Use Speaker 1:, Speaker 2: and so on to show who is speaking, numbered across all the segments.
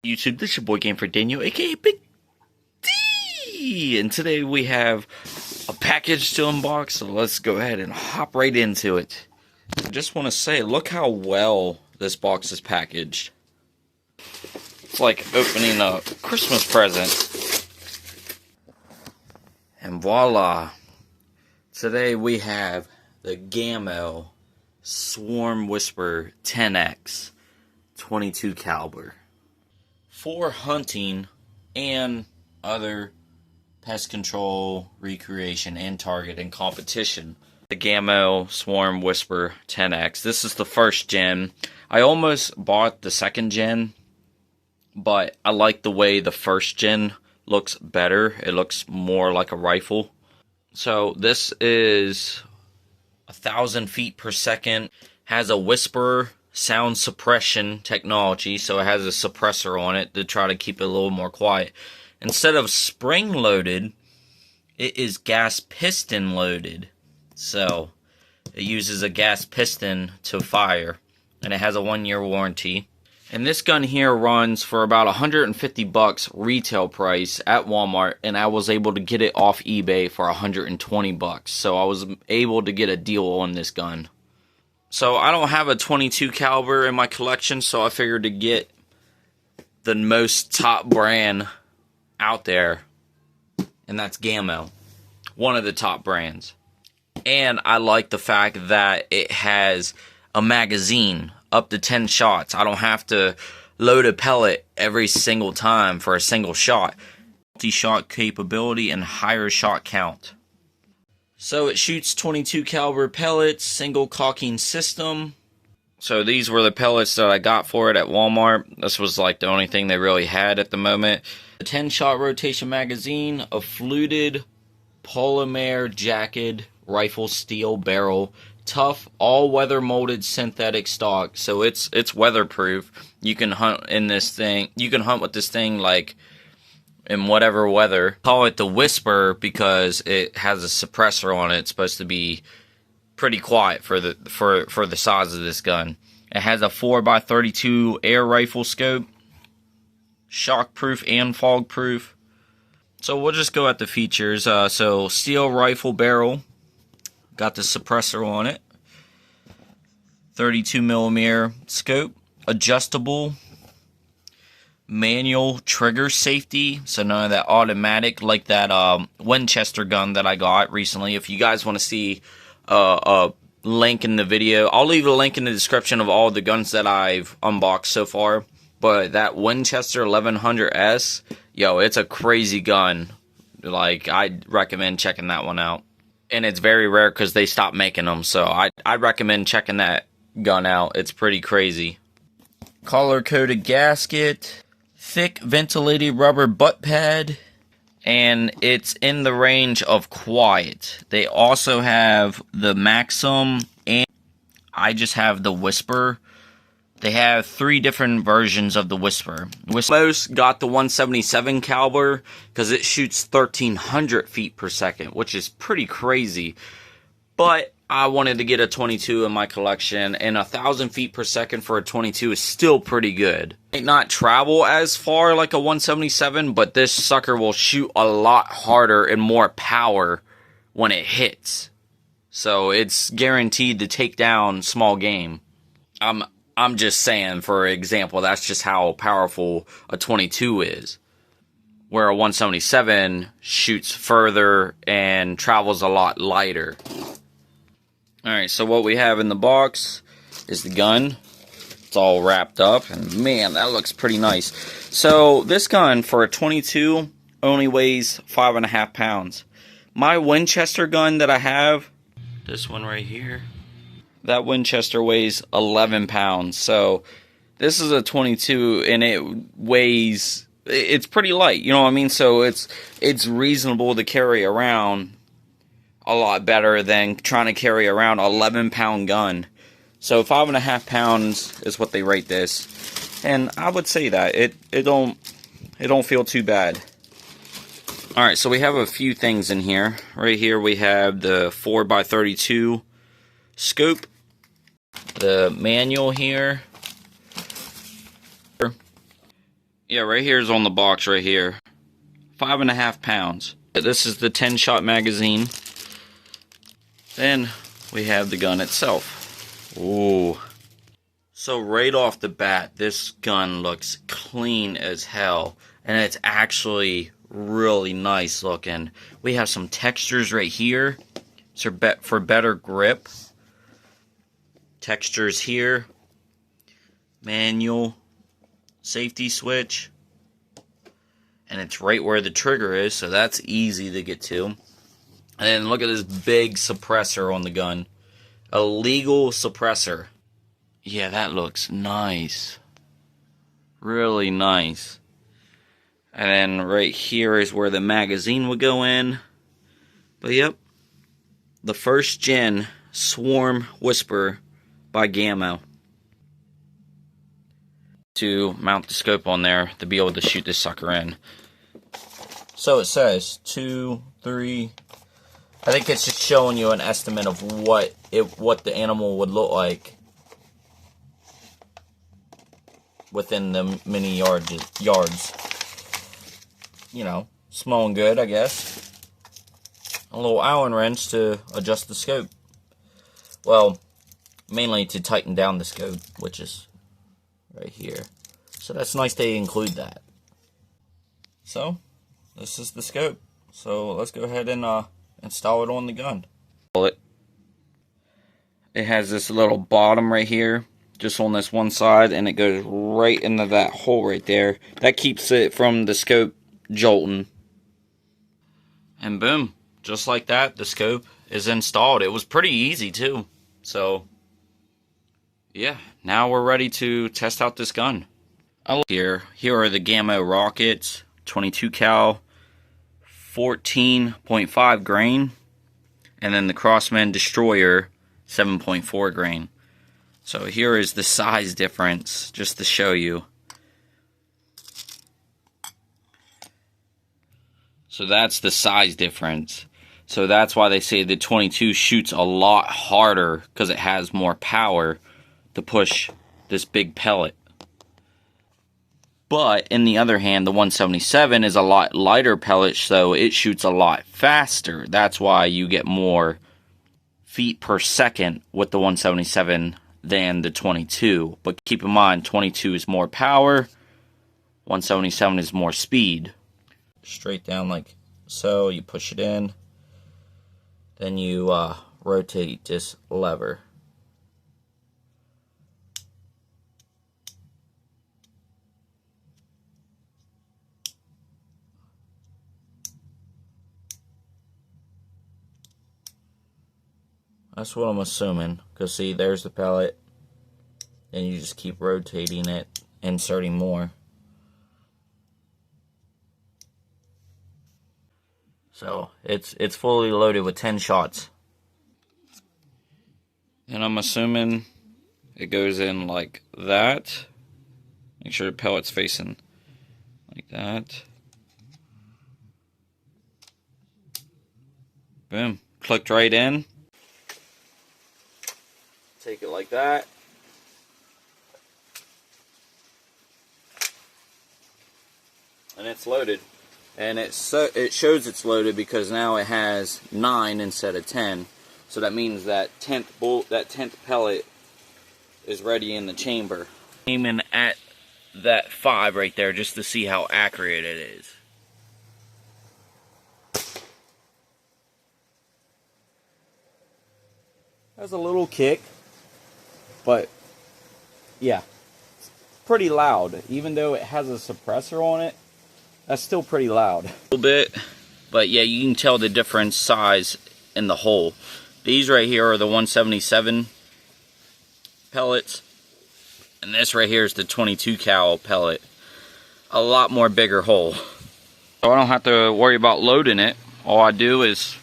Speaker 1: YouTube, this is your boy Game for Daniel, aka Big D, and today we have a package to unbox, so let's go ahead and hop right into it. I just want to say, look how well this box is packaged. It's like opening a Christmas present. And voila! Today we have the Gamo Swarm Whisper 10X 22 caliber. For hunting and other pest control, recreation, and target and competition. The Gamo Swarm Whisper 10X. This is the first gen. I almost bought the second gen, but I like the way the first gen looks better. It looks more like a rifle. So this is 1,000 feet per second. Has a whisper sound suppression technology, so it has a suppressor on it to try to keep it a little more quiet. Instead of spring loaded, it is gas piston loaded. So it uses a gas piston to fire, and it has a 1-year warranty. And this gun here runs for about 150 bucks retail price at Walmart, and I was able to get it off eBay for 120 bucks. So I was able to get a deal on this gun. So I don't have a 22 caliber in my collection, so I figured to get the most top brand out there, and that's Gamo, one of the top brands. And I like the fact that it has a magazine up to 10 shots. I don't have to load a pellet every single time for a single shot. Multi-shot capability and higher shot count. So it shoots 22 caliber pellets, single cocking system. So these were the pellets that I got for it at Walmart. This was like the only thing they really had at the moment. A 10-shot rotation magazine, a fluted polymer jacket rifle steel barrel, tough all-weather molded synthetic stock. So it's weatherproof. You can hunt in this thing. You can hunt with this thing like in whatever weather. Call it the Whisper because it has a suppressor on it. It's supposed to be pretty quiet for the size of this gun. It has a 4x32 air rifle scope, shockproof and fogproof. So we'll just go at the features. So steel rifle barrel, got the suppressor on it. 32mm scope, adjustable. Manual trigger safety, so none of that automatic like that Winchester gun that I got recently. If you guys want to see a link in the video, I'll leave a link in the description of all the guns that I've unboxed so far. But that Winchester 1100S, yo, it's a crazy gun. Like, I'd recommend checking that one out. And it's very rare because they stopped making them, so I'd recommend checking that gun out. It's pretty crazy. Color-coded gasket. Thick ventilated rubber butt pad, and it's in the range of quiet. They also have the Maxim, and I just have the Whisper. They have 3 different versions of the Whisper. Most got the 177 caliber because it shoots 1,300 feet per second, which is pretty crazy. But I wanted to get a 22 in my collection, and 1,000 feet per second for a 22 is still pretty good. Might not travel as far like a 177, but this sucker will shoot a lot harder and more power when it hits. So it's guaranteed to take down small game. I'm just saying, for example, that's just how powerful a 22 is. Where a 177 shoots further and travels a lot lighter. Alright, so what we have in the box is the gun. It's all wrapped up, and man, that looks pretty nice. So, this gun, for a 22, only weighs 5.5 pounds. My Winchester gun that I have, this one right here, that Winchester weighs 11 pounds. So, this is a 22, and it weighs, it's pretty light, you know what I mean? So, it's reasonable to carry around. A lot better than trying to carry around an 11-pound gun. So 5.5 pounds is what they rate this, and I would say that it don't feel too bad. All right, so we have a few things in here. Right here we have the 4x32 scope, the manual here, Yeah, right here is on the box right here. 5.5 pounds. This is the 10-shot magazine. Then we have the gun itself. Ooh. So right off the bat, this gun looks clean as hell. And it's actually really nice looking. We have some textures right here for better grip. Textures here. Manual. Safety switch. And it's right where the trigger is, so that's easy to get to. And then look at this big suppressor on the gun. A legal suppressor. Yeah, that looks nice. Really nice. And then right here is where the magazine would go in. But yep. The first gen Swarm Whisper by Gamo. To mount the scope on there to be able to shoot this sucker in. So it says 2, 3. I think it's just showing you an estimate of what the animal would look like within the many yards. You know, small and good, I guess. A little Allen wrench to adjust the scope. Well, mainly to tighten down the scope, which is right here. So that's nice they include that. So, this is the scope. So let's go ahead and install it on the gun. It has this little bottom right here, just on this one side, and it goes right into that hole right there. That keeps it from the scope jolting. And boom, just like that, the scope is installed. It was pretty easy too. So, yeah, now we're ready to test out this gun. Here are the Gamo rockets, 22 cal, 14.5 grain, and then the Crossman Destroyer, 7.4 grain. So here is the size difference, just to show you. So that's the size difference. So that's why they say the 22 shoots a lot harder, because it has more power to push this big pellet. But, in the other hand, the 177 is a lot lighter pellet, so it shoots a lot faster. That's why you get more feet per second with the 177 than the 22. But keep in mind, 22 is more power, 177 is more speed. Straight down like so, you push it in, then you rotate this lever. That's what I'm assuming, because see, there's the pellet, and you just keep rotating it, inserting more. So, it's fully loaded with 10 shots. And I'm assuming it goes in like that. Make sure the pellet's facing like that. Boom. Clicked right in. Take it like that. And it's loaded. And it shows it's loaded because now it has 9 instead of 10. So that means that 10th pellet is ready in the chamber. Aiming at that 5 right there just to see how accurate it is. Has a little kick. But, yeah, it's pretty loud. Even though it has a suppressor on it, that's still pretty loud. A little bit, but yeah, you can tell the different size in the hole. These right here are the 177 pellets, and this right here is the 22 cal pellet. A lot more bigger hole. So I don't have to worry about loading it. All I do is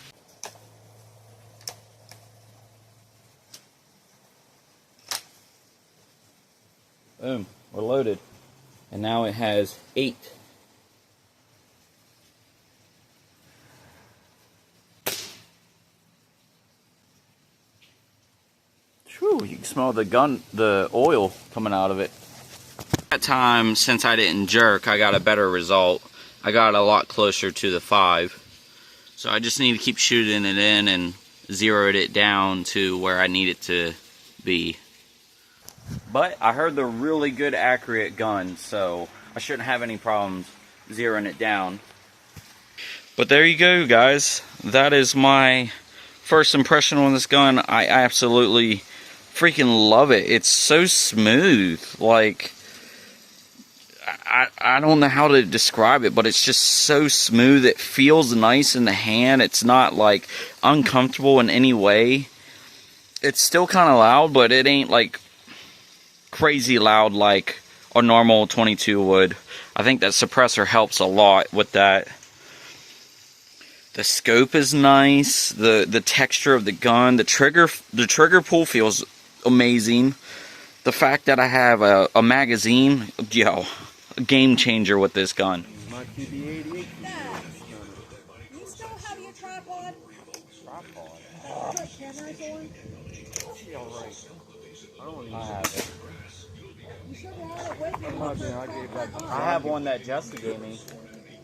Speaker 1: boom, we're loaded. And now it has 8. Whew, you can smell the oil coming out of it. That time, since I didn't jerk, I got a better result. I got a lot closer to the 5. So I just need to keep shooting it in and zeroed it down to where I need it to be. But I heard they're really good accurate guns, so I shouldn't have any problems zeroing it down. But there you go, guys. That is my first impression on this gun. I absolutely freaking love it. It's so smooth. Like, I don't know how to describe it, but it's just so smooth. It feels nice in the hand. It's not like uncomfortable in any way. It's still kind of loud, but it ain't like crazy loud like a normal 22 would. I think that suppressor helps a lot with that. The scope is nice. The texture of the gun, the trigger pull feels amazing. The fact that I have a magazine, yo, a game changer with this gun.
Speaker 2: My QB88. You still have your tripod? Tripod? Put cameras on? She alright.
Speaker 1: I have it.
Speaker 2: You should have it with you.
Speaker 1: I have one that Jessica gave me.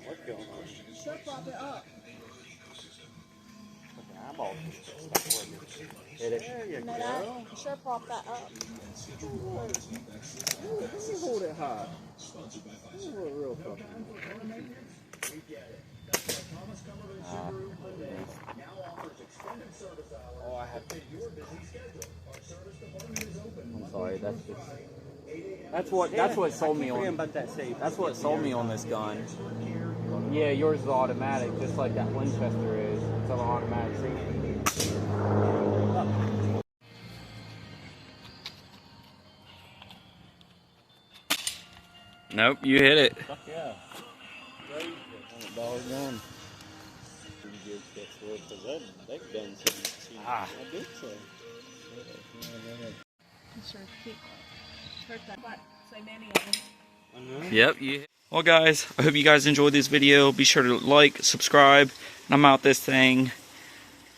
Speaker 2: What's going on? You should prop it up.
Speaker 1: Hit it.
Speaker 2: There you go. You should prop that up. Let me hold it high. Let me hold it real quick.
Speaker 1: Oh, I have. I'm sorry. That's what sold me on. That's what sold me on this gun. Yeah, yours is automatic, just like that Winchester is. It's an automatic safety. Nope, you hit it.
Speaker 2: Fuck yeah. $100 gun. They've done some. I did so.
Speaker 3: Sure, keep that. So many of them.
Speaker 1: Yep. You. Well, guys, I hope you guys enjoyed this video. Be sure to like, subscribe, and I'm out this thing.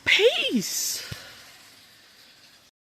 Speaker 1: Peace.